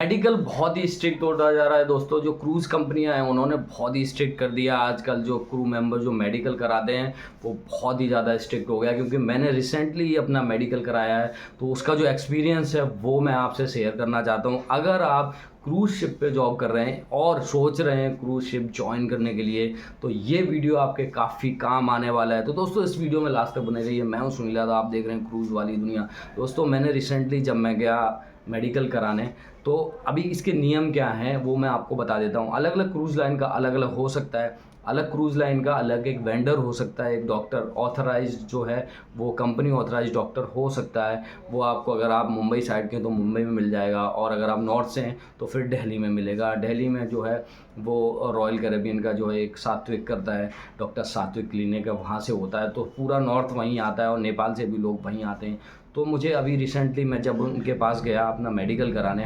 Medical बहुत ही strict होता जा रहा है दोस्तों। जो क्रूज़ कंपनियां हैं उन्होंने बहुत ही स्ट्रिक्ट कर दिया। आजकल जो क्रू मेंबर जो मेडिकल कराते हैं वो बहुत ही ज़्यादा स्ट्रिक्ट हो गया, क्योंकि मैंने रिसेंटली ही अपना मेडिकल कराया है, तो उसका जो एक्सपीरियंस है वो मैं आपसे शेयर करना चाहता हूँ। अगर आप क्रूज़ शिप पे जॉब कर रहे हैं और सोच रहे हैं क्रूज़ शिप ज्वाइन करने के लिए, तो ये वीडियो आपके काफ़ी काम आने वाला है। तो दोस्तों इस वीडियो में लास्ट तक बने रहिए। मैं हूँ सुनील यादव, आप देख रहे हैं क्रूज़ वाली दुनिया। दोस्तों मैंने रिसेंटली जब मैं गया मेडिकल कराने, तो अभी इसके नियम क्या हैं वो मैं आपको बता देता हूँ। अलग अलग क्रूज़ लाइन का अलग अलग हो सकता है। अलग क्रूज़ लाइन का अलग एक वेंडर हो सकता है, एक डॉक्टर ऑथराइज्ड जो है वो कंपनी ऑथराइज्ड डॉक्टर हो सकता है। वो आपको, अगर आप मुंबई साइड के हैं तो मुंबई में मिल जाएगा, और अगर आप नॉर्थ से हैं तो फिर दिल्ली में मिलेगा। दिल्ली में जो है वो रॉयल कैरेबियन का जो है एक सात्विक करता है, डॉक्टर सात्विक क्लिनिक है, वहाँ से होता है। तो पूरा नॉर्थ वहीं आता है और नेपाल से भी लोग वहीं आते हैं। तो मुझे अभी रिसेंटली मैं जब उनके पास गया अपना मेडिकल कराने,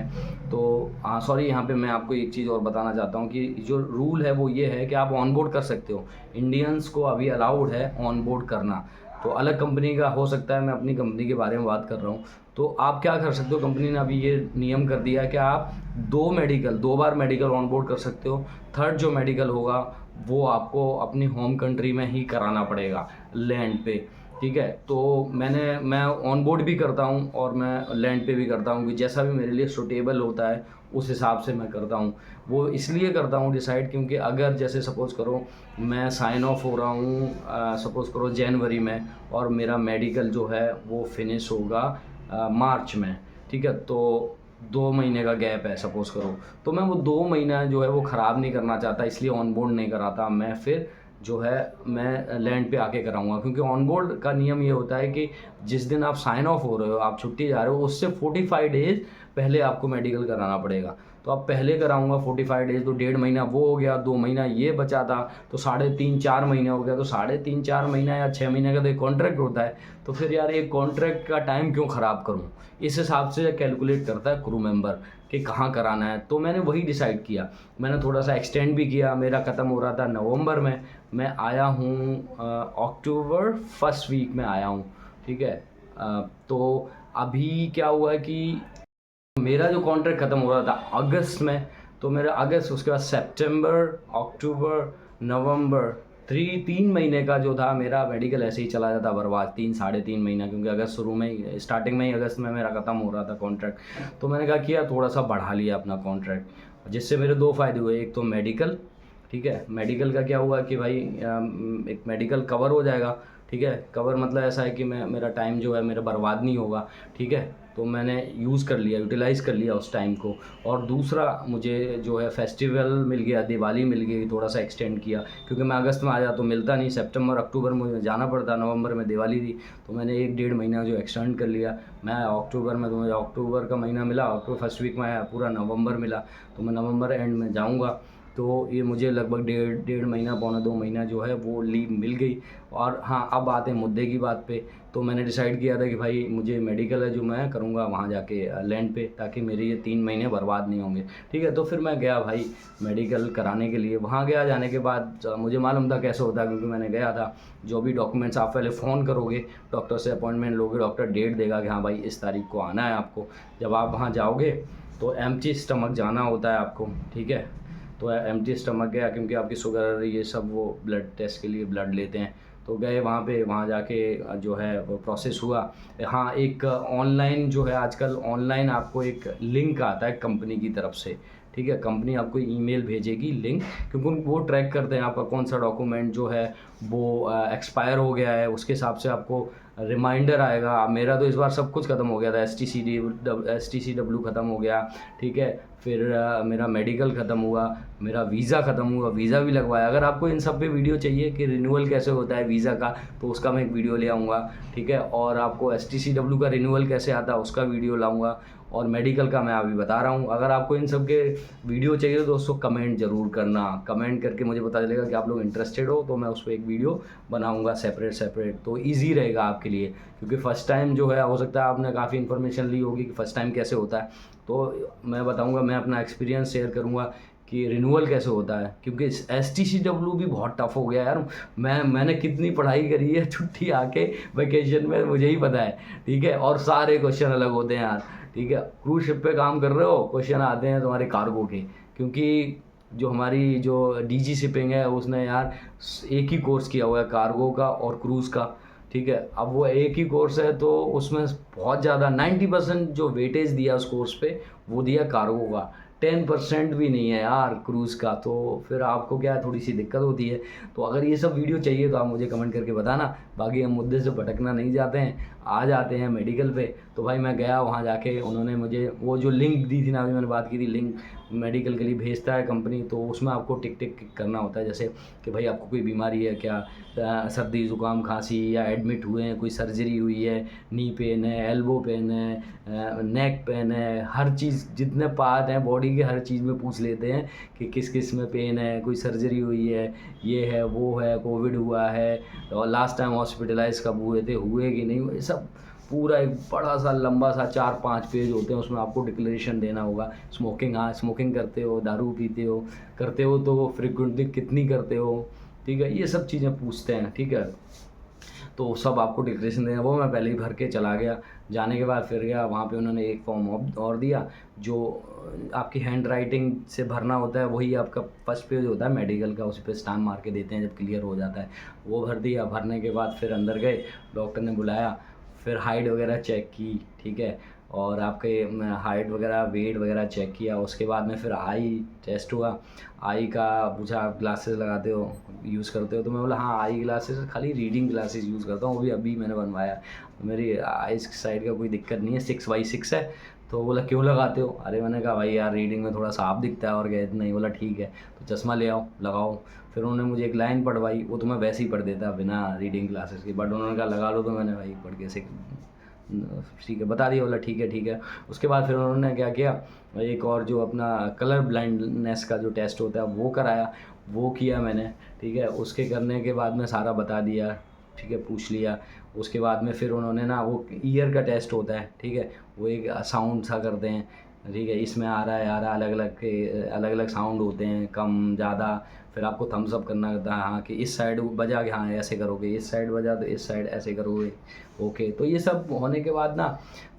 तो हाँ सॉरी, यहाँ पे मैं आपको एक चीज़ और बताना चाहता हूँ कि जो रूल है वो ये है कि आप ऑन बोर्ड कर सकते हो। इंडियंस को अभी अलाउड है ऑन बोर्ड करना। तो अलग कंपनी का हो सकता है, मैं अपनी कंपनी के बारे में बात कर रहा हूँ। तो आप क्या कर सकते हो, कंपनी ने अभी ये नियम कर दिया है कि आप दो बार मेडिकल ऑन बोर्ड कर सकते हो। थर्ड जो मेडिकल होगा वो आपको अपनी होम कंट्री में ही कराना पड़ेगा, लैंड पे। ठीक है, तो मैं ऑन बोर्ड भी करता हूँ और मैं लैंड पे भी करता हूँ कि जैसा भी मेरे लिए सूटेबल होता है उस हिसाब से मैं करता हूँ। वो इसलिए करता हूँ डिसाइड, क्योंकि अगर जैसे सपोज़ करो मैं साइन ऑफ हो रहा हूँ सपोज़ करो जनवरी में, और मेरा मेडिकल जो है वो फिनिश होगा मार्च में। ठीक है, तो 2 महीने का गैप है सपोज़ करो, तो मैं वो 2 महीना जो है वो ख़राब नहीं करना चाहता, इसलिए ऑन बोर्ड नहीं कराता। मैं फिर जो है मैं लैंड पे आके कराऊंगा, क्योंकि ऑन बोर्ड का नियम ये होता है कि जिस दिन आप साइन ऑफ हो रहे हो, आप छुट्टी जा रहे हो, उससे 45 डेज़ पहले आपको मेडिकल कराना पड़ेगा। तो अब पहले कराऊंगा 45 डेज़, तो 1.5 महीना वो हो गया, 2 महीना ये बचा था, तो 3.5-4 महीने हो गया। तो 3.5-4 महीना या 6 महीने का तो एक कॉन्ट्रैक्ट होता है। तो फिर यार एक कॉन्ट्रैक्ट का टाइम क्यों ख़राब करूँ, इस हिसाब से कैलकुलेट करता है क्रू मेंबर कि कहाँ कराना है। तो मैंने वही डिसाइड किया। मैंने थोड़ा सा एक्सटेंड भी किया, मेरा ख़त्म हो रहा था नवंबर में, मैं आया हूँ अक्टूबर फर्स्ट वीक में आया हूँ। ठीक है, तो अभी क्या हुआ है कि मेरा जो कॉन्ट्रैक्ट ख़त्म हो रहा था अगस्त में, तो मेरा अगस्त, उसके बाद सितंबर, अक्टूबर, नवंबर, 3 महीने का जो था मेरा मेडिकल ऐसे ही चला जाता बर्बाद, 3-3.5 महीना, क्योंकि अगस्त शुरू में ही, स्टार्टिंग में ही अगस्त में मेरा ख़त्म हो रहा था कॉन्ट्रैक्ट। तो मैंने क्या किया, थोड़ा सा बढ़ा लिया अपना कॉन्ट्रैक्ट, जिससे मेरे दो फ़ायदे हुए। एक तो मेडिकल, ठीक है, मेडिकल का क्या हुआ कि भाई एक मेडिकल कवर हो जाएगा। ठीक है, कवर मतलब ऐसा है कि मेरा टाइम जो है मेरा बर्बाद नहीं होगा। ठीक है, तो मैंने यूज़ कर लिया, यूटिलाइज़ कर लिया उस टाइम को। और दूसरा मुझे जो है फेस्टिवल मिल गया, दिवाली मिल गई, थोड़ा सा एक्सटेंड किया, क्योंकि मैं अगस्त में आया तो मिलता नहीं, सितंबर अक्टूबर में मुझे जाना पड़ता, नवंबर में दिवाली थी, तो मैंने 1-1.5 महीना जो एक्सटेंड कर लिया। मैं अक्टूबर में, तो मुझे अक्टूबर का महीना मिला, अक्टूबर फर्स्ट वीक में आया, पूरा नवंबर मिला, तो मैं नवंबर एंड में जाऊँगा। तो ये मुझे लगभग 1.5 महीना, 1.25 महीना जो है वो लीव मिल गई। और हाँ, अब आते हैं मुद्दे की बात पे। तो मैंने डिसाइड किया था कि भाई मुझे मेडिकल है जो मैं करूँगा वहाँ जाके लैंड पे, ताकि मेरे ये 3 महीने बर्बाद नहीं होंगे। ठीक है, तो फिर मैं गया भाई मेडिकल कराने के लिए। वहाँ गया, जाने के बाद मुझे मालूम था कैसे होता है, क्योंकि मैंने गया था। जो भी डॉक्यूमेंट्स, आप पहले फ़ोन करोगे, डॉक्टर से अपॉइंटमेंट लोगे, डॉक्टर डेट देगा कि हाँ भाई इस तारीख को आना है आपको। जब आप वहाँ जाओगे तो एम्प्टी स्टमक जाना होता है आपको। ठीक है, तो एम्प्टी स्टमक गया, क्योंकि आपकी शुगर ये सब वो ब्लड टेस्ट के लिए ब्लड लेते हैं। तो गए वहाँ पे, वहाँ जाके जो है वो प्रोसेस हुआ। हाँ, एक ऑनलाइन जो है आजकल ऑनलाइन आपको एक लिंक आता है कंपनी की तरफ से। ठीक है, कंपनी आपको ईमेल भेजेगी लिंक, क्योंकि वो ट्रैक करते हैं आपका कौन सा डॉक्यूमेंट जो है वो एक्सपायर हो गया है, उसके हिसाब से आपको रिमाइंडर आएगा। मेरा तो इस बार सब कुछ ख़त्म हो गया था, STCW ख़त्म हो गया। ठीक है, फिर मेरा मेडिकल ख़त्म हुआ, मेरा वीज़ा ख़त्म हुआ, वीज़ा भी लगवाया। अगर आपको इन सब पे वीडियो चाहिए कि रिन्यूअल कैसे होता है वीज़ा का, तो उसका मैं एक वीडियो ले आऊँगा। ठीक है, और आपको STCW का रिन्यूअल कैसे आता है उसका वीडियो लाऊँगा, और मेडिकल का मैं अभी बता रहा हूँ। अगर आपको इन सब के वीडियो चाहिए तो दोस्तों कमेंट ज़रूर करना, कमेंट करके मुझे पता चलेगा कि आप लोग इंटरेस्टेड हो, तो मैं उस पर एक वीडियो बनाऊँगा सेपरेट, तो ईजी रहेगा आपके लिए। क्योंकि फ़र्स्ट टाइम जो है, हो सकता है आपने काफ़ी इन्फॉर्मेशन ली होगी कि फ़र्स्ट टाइम कैसे होता है, तो मैं बताऊँगा, मैं अपना एक्सपीरियंस शेयर करूँगा कि रिन्यूअल कैसे होता है। क्योंकि STCW भी बहुत टफ हो गया यार। मैंने कितनी पढ़ाई करी है छुट्टी आके वेकेशन में, मुझे ही पता है। ठीक है, और सारे क्वेश्चन अलग होते हैं यार। ठीक है। क्रूज शिप पे काम कर रहे हो, क्वेश्चन आते हैं तुम्हारे कार्गो के, क्योंकि जो हमारी जो डीजी शिपिंग है उसने यार एक ही कोर्स किया हुआ है कार्गो का और क्रूज़ का, ठीक है। अब वो एक ही कोर्स है तो उसमें बहुत ज़्यादा 90% जो वेटेज दिया उस कोर्स पे वो दिया कार्गो का, 10% भी नहीं है यार क्रूज़ का। तो फिर आपको क्या थोड़ी सी दिक्कत होती है। तो अगर ये सब वीडियो चाहिए तो आप मुझे कमेंट करके बताना। बाकी हम मुद्दे से भटकना नहीं चाहते हैं, आ जाते हैं मेडिकल पे। तो भाई मैं गया वहाँ जाके, उन्होंने मुझे वो जो लिंक दी थी ना, अभी मैंने बात की थी, लिंक मेडिकल के लिए भेजता है कंपनी, तो उसमें आपको टिक टिक करना होता है, जैसे कि भाई आपको कोई बीमारी है क्या, सर्दी ज़ुकाम खांसी, या एडमिट हुए हैं, कोई सर्जरी हुई है, नी पेन है, एल्बो पेन है, नेक पेन है, हर चीज़ जितने पार्ट हैं बॉडी के हर चीज़ में पूछ लेते हैं कि किस किस में पेन है, कोई सर्जरी हुई है, ये है वो है, कोविड हुआ है, और लास्ट टाइम हॉस्पिटलाइज कब हुए थे, हुए कि नहीं हुए, सब पूरा एक बड़ा सा लंबा सा 4-5 पेज होते हैं, उसमें आपको डिक्लेरेशन देना होगा। स्मोकिंग, हाँ स्मोकिंग करते हो, दारू पीते हो, करते हो तो फ्रिक्वेंटली कितनी करते हो, ठीक है, ये सब चीज़ें पूछते हैं, ठीक है। तो सब आपको डिक्लेरेशन देना, वो मैं पहले ही भर के चला गया। जाने के बाद फिर गया वहाँ पे, उन्होंने एक फॉर्म और दिया जो आपकी हैंड राइटिंग से भरना होता है, वही आपका फर्स्ट पेज होता है मेडिकल का, उस पर स्टैम्प मार के देते हैं जब क्लियर हो जाता है। वो भर दिया, भरने के बाद फिर अंदर गए, डॉक्टर ने बुलाया, फिर हाइट वगैरह चेक की, ठीक है, और आपके हाइट वगैरह वेट वगैरह चेक किया। उसके बाद में फिर आई टेस्ट हुआ, आई का पूछा आप ग्लासेस लगाते हो, यूज़ करते हो, तो मैं बोला हाँ आई ग्लासेस, खाली रीडिंग ग्लासेस यूज़ करता हूँ, वो भी अभी मैंने बनवाया, मेरी आइस साइड का कोई दिक्कत नहीं है, 6/6 है। तो बोला क्यों लगाते हो, अरे मैंने कहा भाई यार रीडिंग में थोड़ा साफ दिखता है और क्या, इतना ही। बोला ठीक है तो चश्मा ले आओ लगाओ। फिर उन्होंने मुझे एक लाइन पढ़वाई, वो तो मैं वैसे ही पढ़ देता बिना रीडिंग ग्लासेस के, बट उन्होंने कहा लगा लो, तो मैंने भाई पढ़ के से ठीक है बता दिया। बोला ठीक है ठीक है। उसके बाद फिर उन्होंने क्या किया, एक और जो अपना कलर ब्लाइंडनेस का जो टेस्ट होता है वो कराया, वो किया मैंने, ठीक है। उसके करने के बाद में सारा बता दिया, ठीक है, पूछ लिया। उसके बाद में फिर उन्होंने ना वो ईयर का टेस्ट होता है, ठीक है, वो एक साउंड सा करते हैं, ठीक है, इसमें आ रहा है आ रहा, अलग अलग साउंड होते हैं, कम ज़्यादा। फिर आपको थम्स अप करना होता है, हाँ कि इस साइड बजा के हाँ ऐसे करोगे, इस साइड बजा तो इस साइड ऐसे करोगे, ओके। तो ये सब होने के बाद ना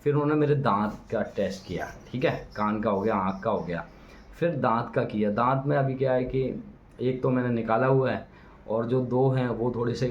फिर उन्होंने मेरे दांत का टेस्ट किया, ठीक है, कान का हो गया, आँख का हो गया, फिर दांत का किया। दांत में अभी क्या है कि एक तो मैंने निकाला हुआ है और जो 2 हैं वो थोड़े से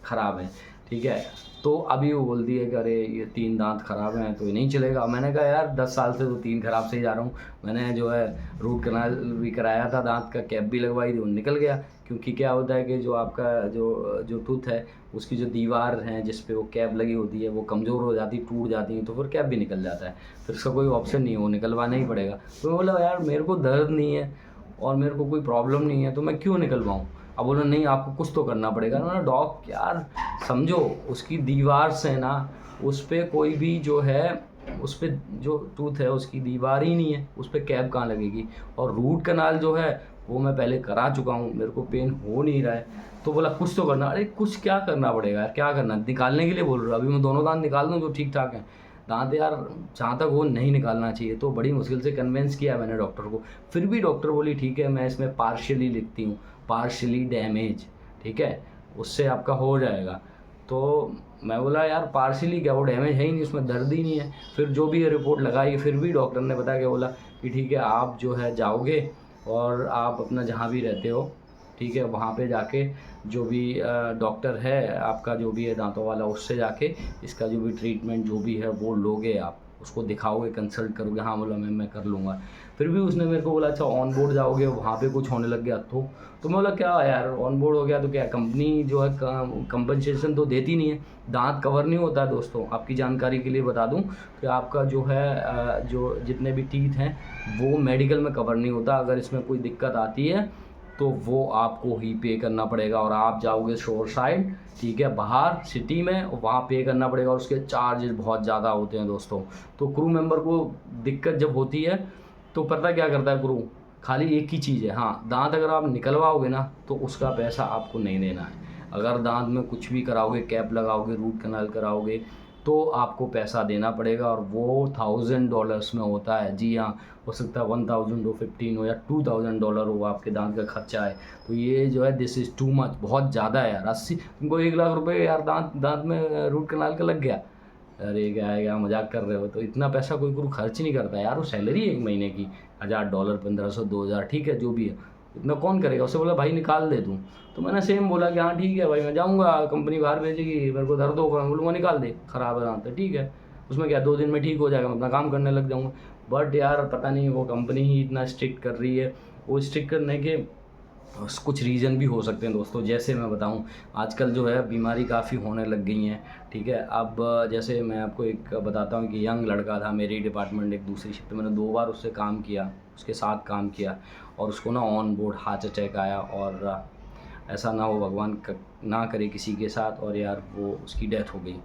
ख़राब हैं, ठीक है। तो अभी वो बोलती है कि अरे ये 3 दांत ख़राब हैं तो ये नहीं चलेगा। मैंने कहा यार 10 साल से तो 3 ख़राब से ही जा रहा हूँ। मैंने जो है रूट कनाल भी कराया था, दांत का कैप भी लगवाई थी, वो निकल गया। क्योंकि क्या होता है कि जो आपका जो टूथ है उसकी जो दीवार है जिस पे वो कैप लगी होती है वो कमज़ोर हो जाती, टूट जाती है, तो फिर कैप भी निकल जाता है। फिर इसका कोई ऑप्शन नहीं है, वो निकलवाना ही पड़ेगा। तो मैं बोला यार मेरे को दर्द नहीं है और मेरे को कोई प्रॉब्लम नहीं है तो मैं क्यों निकलवाऊँ। अब बोला नहीं आपको कुछ तो करना पड़ेगा ना डॉग, यार समझो उसकी दीवार से ना, उस पर कोई भी जो है, उस पर जो टूथ है उसकी दीवार ही नहीं है, उस पर कैप कहाँ लगेगी। और रूट कनाल जो है वो मैं पहले करा चुका हूँ, मेरे को पेन हो नहीं रहा है। तो बोला कुछ तो करना। अरे कुछ क्या करना पड़ेगा यार, क्या करना, निकालने के लिए बोल रहे हो। अभी मैं दोनों दांत निकाल दूँ जो ठीक ठाक हैं दांत, यार जहाँ तक वो नहीं निकालना चाहिए। तो बड़ी मुश्किल से कन्विंस किया मैंने डॉक्टर को। फिर भी डॉक्टर बोली ठीक है मैं इसमें पार्शियली लिखती हूँ, पार्शियली डैमेज, ठीक है, उससे आपका हो जाएगा। तो मैं बोला यार पार्शियली क्या, वो डैमेज है ही नहीं, उसमें दर्द ही नहीं है। फिर जो भी रिपोर्ट लगाई फिर भी डॉक्टर ने बताया, बोला कि ठीक है आप जो है जाओगे और आप अपना जहाँ भी रहते हो, ठीक है, वहाँ पे जाके जो भी डॉक्टर है आपका जो भी है दांतों वाला, उससे जाके इसका जो भी ट्रीटमेंट जो भी है वो लोगे, आप उसको दिखाओगे, कंसल्ट करोगे। हाँ बोला मैं कर लूँगा। फिर भी उसने मेरे को बोला अच्छा ऑन बोर्ड जाओगे, वहाँ पे कुछ होने लग गया तो मैं बोला क्या यार ऑन बोर्ड हो गया तो क्या, कंपनी जो है कंपनसेशन तो देती नहीं है, दांत कवर नहीं होता है। दोस्तों आपकी जानकारी के लिए बता दूं कि आपका जो है जो जितने भी टीथ हैं वो मेडिकल में कवर नहीं होता। अगर इसमें कोई दिक्कत आती है तो वो आपको ही पे करना पड़ेगा, और आप जाओगे शोर साइड, ठीक है, बाहर सिटी में, वहाँ पे करना पड़ेगा और उसके चार्जेस बहुत ज़्यादा होते हैं दोस्तों। तो क्रू मेंबर को दिक्कत जब होती है तो पता क्या करता है क्रू, खाली एक ही चीज़ है, हाँ दांत अगर आप निकलवाओगे ना तो उसका पैसा आपको नहीं देना है। अगर दांत में कुछ भी कराओगे, कैप लगाओगे, रूट कनाल कराओगे, तो आपको पैसा देना पड़ेगा, और वो $1000 में होता है। जी हाँ, हो सकता है 1000 हो, 15 हो या $2000 हो आपके दांत का खर्चा है। तो ये जो है दिस इज़ टू मच, बहुत ज़्यादा है यार। 80 तुमको 1 लाख रुपए यार दांत में रूट कनाल का लग गया अरे क्या है, क्या मजाक कर रहे हो? तो इतना पैसा कोई क्रू खर्च नहीं करता यार, वो सैलरी है एक महीने की $1000 1500 2000, ठीक है जो भी है, इतना कौन करेगा? उससे बोला भाई निकाल दे तू। तो मैंने सेम बोला कि हाँ ठीक है भाई, मैं जाऊँगा, कंपनी बाहर भेजेगी, मेरे को दर्द होगा, मैं बोलूँगा निकाल दे, ख़राब है दांत, ठीक है, उसमें क्या 2 दिन में ठीक हो जाएगा, मैं अपना काम करने लग जाऊँगा। बट यार पता नहीं वो कंपनी ही इतना स्ट्रिक्ट कर रही है। वो स्ट्रिक्ट करने के कुछ रीज़न भी हो सकते हैं दोस्तों, जैसे मैं बताऊं, आजकल जो है बीमारी काफ़ी होने लग गई हैं, ठीक है। अब जैसे मैं आपको एक बताता हूं कि यंग लड़का था मेरी डिपार्टमेंट, एक दूसरी शिफ्ट, मैंने 2 बार उससे काम किया, उसके साथ काम किया, और उसको ना ऑन बोर्ड हार्ट अटैक आया, और ऐसा ना हो भगवान ना करे किसी के साथ, और यार वो उसकी डेथ हो गई।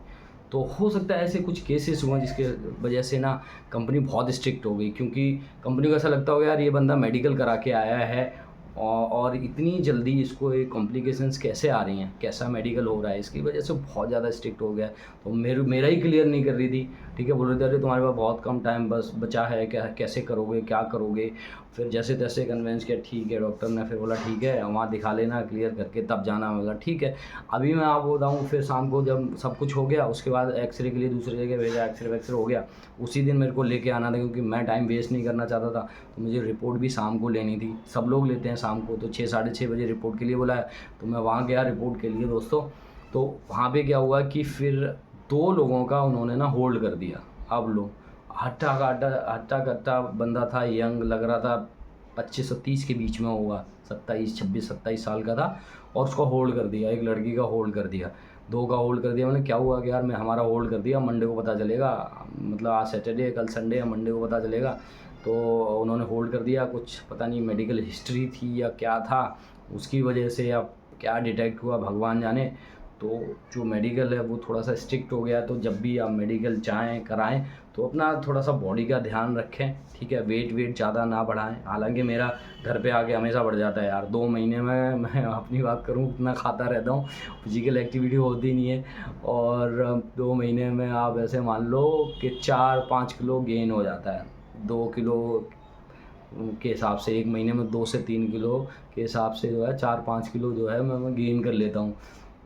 तो हो सकता है ऐसे कुछ केसेस हुए जिसके वजह से ना कंपनी बहुत स्ट्रिक्ट हो गई, क्योंकि कंपनी को ऐसा लगता होगा यार ये बंदा मेडिकल करा के आया है, और इतनी जल्दी इसको ये कॉम्प्लिकेशंस कैसे आ रही हैं, कैसा मेडिकल हो रहा है, इसकी वजह से बहुत ज़्यादा स्ट्रिक्ट हो गया है। तो मेरा ही क्लियर नहीं कर रही थी, ठीक है, बोल रहे थे अरे तुम्हारे पास बहुत कम टाइम बस बचा है, क्या कैसे करोगे, क्या करोगे। फिर जैसे तैसे कन्वेंस किया, ठीक है डॉक्टर ने, फिर बोला ठीक है वहाँ दिखा लेना क्लियर करके तब जाना, बोला ठीक है। अभी मैं आपको बताऊँ, फिर शाम को जब सब कुछ हो गया उसके बाद एक्सरे के लिए दूसरी जगह भेजा, एक्सरे वैक्सरे हो गया, उसी दिन मेरे को लेके आना था, क्योंकि मैं टाइम वेस्ट नहीं करना चाहता था। तो मुझे रिपोर्ट भी शाम को लेनी थी, सब लोग लेते हैं शाम को, तो 6 साढ़े 6 बजे रिपोर्ट के लिए बुलाया, तो मैं वहाँ गया रिपोर्ट के लिए दोस्तों। तो वहाँ पे क्या हुआ कि फिर 2 लोगों का उन्होंने ना होल्ड कर दिया। अब लो, हट्टा कट्टा बंदा था, यंग लग रहा था, 25 से 30 के बीच में होगा, 26 साल का था, और उसका होल्ड कर दिया, एक लड़की का होल्ड कर दिया, 2 का होल्ड कर दिया। मैंने क्या हुआ कि यार मैं हमारा होल्ड कर दिया, मंडे को पता चलेगा, मतलब आज सैटरडे है, कल संडे है, मंडे को पता चलेगा। तो उन्होंने होल्ड कर दिया, कुछ पता नहीं मेडिकल हिस्ट्री थी या क्या था उसकी वजह से, या क्या डिटेक्ट हुआ भगवान जाने। तो जो मेडिकल है वो थोड़ा सा स्ट्रिक्ट हो गया। तो जब भी आप मेडिकल चाहें कराएं तो अपना थोड़ा सा बॉडी का ध्यान रखें, ठीक है, वेट ज़्यादा ना बढ़ाएं। हालांकि मेरा घर पे आके हमेशा बढ़ जाता है यार, 2 महीने में मैं अपनी बात करूं इतना खाता रहता हूं, फिजिकल एक्टिविटी होती नहीं है, और 2 महीने में आप ऐसे मान लो कि 4-5 किलो गेन हो जाता है। 2 किलो के हिसाब से एक महीने में 2 से 3 किलो के हिसाब से जो है 4-5 किलो जो है मैं गेन कर लेता हूँ।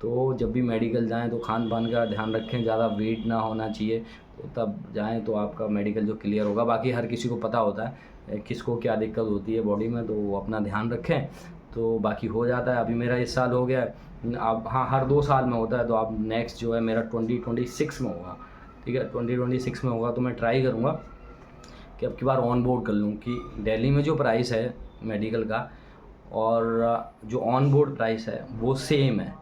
तो जब भी मेडिकल जाएं तो खान पान का ध्यान रखें, ज़्यादा वेट ना होना चाहिए, तो तब जाएं तो आपका मेडिकल जो क्लियर होगा। बाकी हर किसी को पता होता है किसको क्या दिक्कत होती है बॉडी में, तो वो अपना ध्यान रखें तो बाकी हो जाता है। अभी मेरा इस साल हो गया है, अब हाँ हर 2 साल में होता है, तो अब नेक्स्ट जो है मेरा 2026 में होगा, ठीक है, 2026 में होगा। तो मैं ट्राई करूँगा कि अब की बार ऑन बोर्ड कर लूँ, कि दिल्ली में जो प्राइस है मेडिकल का और जो ऑन बोर्ड प्राइस है वो सेम है,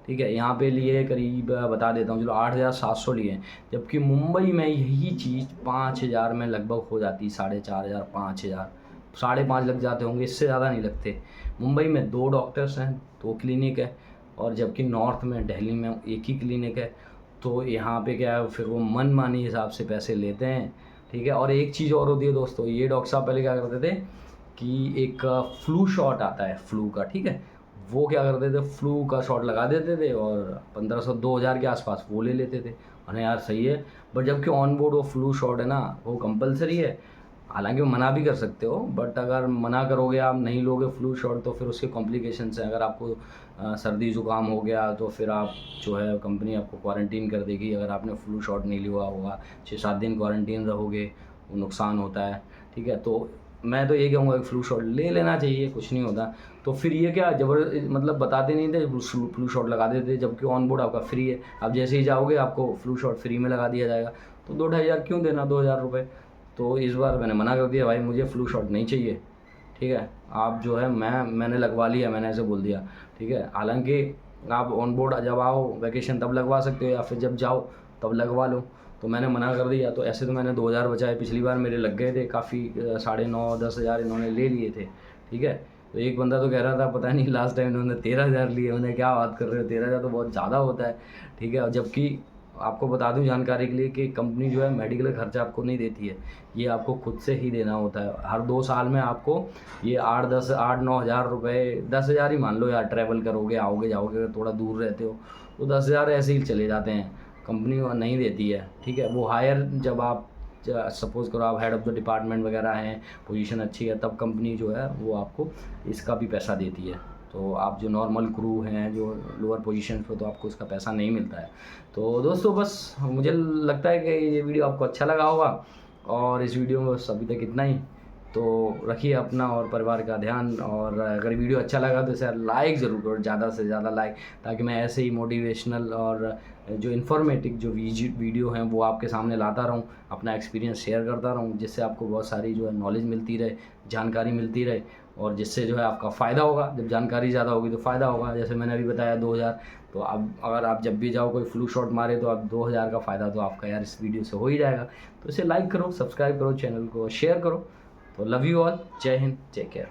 ठीक है। यहाँ पे लिए करीब बता देता हूँ चलो 8700 लिए हैं, जबकि मुंबई में यही चीज़ 5000 में लगभग हो जाती, 4500 5000 5.5 लग जाते होंगे, इससे ज़्यादा नहीं लगते। मुंबई में 2 डॉक्टर्स हैं, 2 क्लिनिक है, और जबकि नॉर्थ में दिल्ली में एक ही क्लिनिक है। तो यहाँ पे क्या है, फिर वो मनमानी हिसाब से पैसे लेते हैं, ठीक है। और एक चीज़ और होती है दोस्तों, ये डॉक्टर साहब पहले क्या करते थे कि एक फ्लू शॉट आता है फ्लू का, ठीक है, वो क्या करते थे फ्लू का शॉट लगा देते थे, और 1500-2000 के आसपास वो ले लेते थे। अरे यार सही है, बट जबकि ऑन बोर्ड वो फ्लू शॉट है ना वो कंपलसरी है। हालांकि मना भी कर सकते हो, बट अगर मना करोगे आप नहीं लोगे फ्लू शॉट तो फिर उसके कॉम्प्लिकेशंस हैं। अगर आपको सर्दी ज़ुकाम हो गया तो फिर आप जो है कंपनी आपको क्वारंटीन कर देगी, अगर आपने फ्लू शॉट नहीं लिया होगा, 6-7 दिन क्वारंटीन रहोगे, वो नुकसान होता है, ठीक है। तो मैं तो ये कहूँगा कि फ्लू शॉट ले लेना चाहिए, कुछ नहीं होता। तो फिर ये क्या मतलब बताते नहीं थे, फ्लू शॉट लगा देते, जबकि ऑन बोर्ड आपका फ्री है। आप जैसे ही जाओगे आपको फ्लू शॉट फ्री में लगा दिया जाएगा, तो 2-2.5 हज़ार क्यों देना, 2000 रुपये। तो इस बार मैंने मना कर दिया, भाई मुझे फ्लू शॉट नहीं चाहिए, ठीक है। आप जो है मैंने लगवा लिया, मैंने ऐसे बोल दिया, ठीक है। हालांकि आप ऑन बोर्ड जब आओ वैकेशन तब लगवा सकते हो, या फिर जब जाओ तब लगवा लो, तो मैंने मना कर दिया। तो ऐसे तो मैंने 2000 बचाए, पिछली बार मेरे लग गए थे काफ़ी, 9.5-10 हज़ार इन्होंने ले लिए थे, ठीक है। तो एक बंदा तो कह रहा था पता नहीं लास्ट टाइम इन्होंने 13,000 लिए, उन्हें क्या बात कर रहे हो, 13,000 तो बहुत ज़्यादा होता है, ठीक है। और जबकि आपको बता दूं जानकारी के लिए कि कंपनी जो है मेडिकल खर्चा आपको नहीं देती है, ये आपको खुद से ही देना होता है। हर 2 साल में आपको ये 8-9 हज़ार रुपये, 10 हज़ार ही मान लो यार, ट्रैवल करोगे आओगे जाओगे, थोड़ा दूर रहते हो तो 10 हज़ार ऐसे ही चले जाते हैं, कंपनी नहीं देती है, ठीक है। वो हायर जब आप सपोज़ करो आप हेड ऑफ़ द डिपार्टमेंट वगैरह हैं, पोजीशन अच्छी है, तब कंपनी जो है वो आपको इसका भी पैसा देती है। तो आप जो नॉर्मल क्रू हैं जो लोअर पोजीशन पे, तो आपको इसका पैसा नहीं मिलता है। तो दोस्तों बस मुझे लगता है कि ये वीडियो आपको अच्छा लगा होगा, और इस वीडियो में बस अभी तक इतना ही। तो रखिए अपना और परिवार का ध्यान, और अगर वीडियो अच्छा लगा तो इसे लाइक ज़रूर करो, ज़्यादा से ज़्यादा लाइक, ताकि मैं ऐसे ही मोटिवेशनल और जो इन्फॉर्मेटिव जो वीडियो हैं वो आपके सामने लाता रहूं, अपना एक्सपीरियंस शेयर करता रहूं, जिससे आपको बहुत सारी जो है नॉलेज मिलती रहे, जानकारी मिलती रहे, और जिससे जो है आपका फ़ायदा होगा। जब जानकारी ज़्यादा होगी तो फ़ायदा होगा। जैसे मैंने अभी बताया 2000, तो अब अगर आप जब भी जाओ कोई फ्लू शॉट मारे तो आप 2000 का फ़ायदा तो आपका यार इस वीडियो से हो ही जाएगा। तो इसे लाइक करो, सब्सक्राइब करो, चैनल को शेयर करो। तो लव यू ऑल, जय हिंद, टेक केयर।